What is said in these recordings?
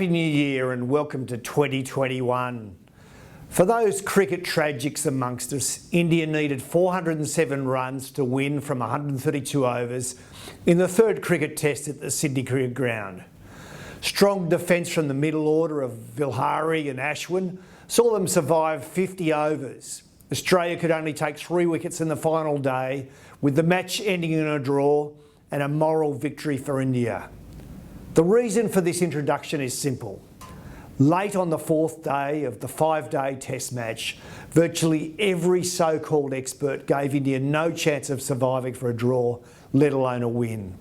Happy New Year and welcome to 2021. For those cricket tragics amongst us, India needed 407 runs to win from 132 overs in the third cricket test at the Sydney Cricket Ground. Strong defence from the middle order of Vilhari and Ashwin saw them survive 50 overs. Australia could only take 3 wickets in the final day, with the match ending in a draw and a moral victory for India. The reason for this introduction is simple. Late on the fourth day of the 5-day test match, virtually every so-called expert gave India no chance of surviving for a draw, let alone a win.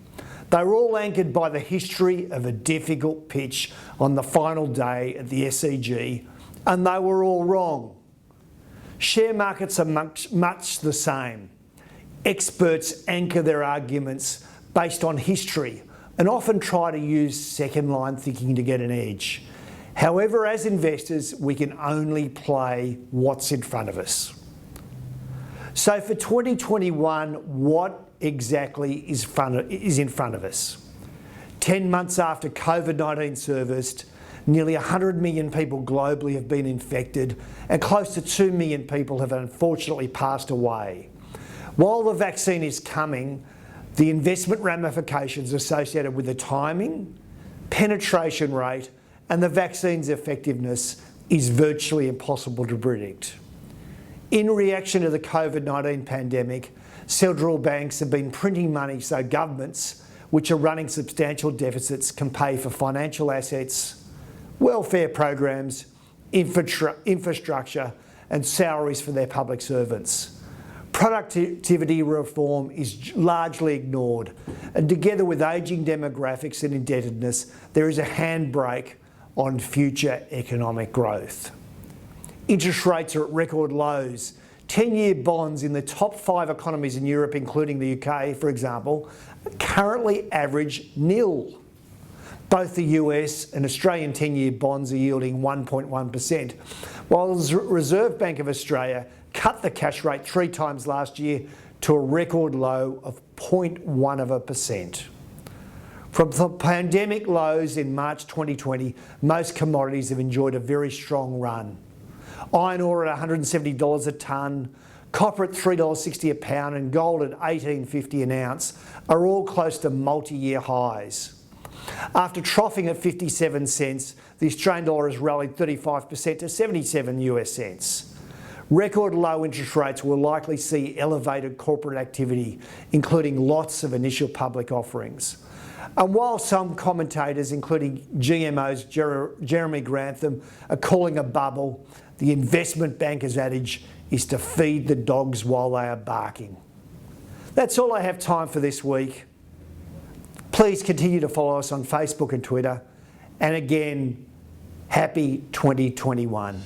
They were all anchored by the history of a difficult pitch on the final day at the SCG, and they were all wrong. Share markets are much the same. Experts anchor their arguments based on history and often try to use second-line thinking to get an edge. However, as investors, we can only play what's in front of us. So for 2021, what exactly is in front of us? 10 months after COVID-19 surfaced, nearly 100 million people globally have been infected and close to 2 million people have unfortunately passed away. While the vaccine is coming, the investment ramifications associated with the timing, penetration rate and the vaccine's effectiveness is virtually impossible to predict. In reaction to the COVID-19 pandemic, central banks have been printing money so governments, which are running substantial deficits, can pay for financial assets, welfare programs, infrastructure and salaries for their public servants. Productivity reform is largely ignored, and together with ageing demographics and indebtedness, there is a handbrake on future economic growth. Interest rates are at record lows. 10-year bonds in the top 5 economies in Europe, including the UK, for example, currently average nil. Both the US and Australian 10-year bonds are yielding 1.1%, while the Reserve Bank of Australia cut the cash rate 3 times last year to a record low of 0.1%. From the pandemic lows in March 2020, most commodities have enjoyed a very strong run. Iron ore at $170 a tonne, copper at $3.60 a pound and gold at $18.50 an ounce are all close to multi-year highs. After troughing at 57 cents, the Australian dollar has rallied 35% to 77 US cents. Record low interest rates will likely see elevated corporate activity, including lots of initial public offerings. And while some commentators, including GMO's Jeremy Grantham, are calling a bubble, the investment banker's adage is to feed the dogs while they are barking. That's all I have time for this week. Please continue to follow us on Facebook and Twitter. And again, happy 2021.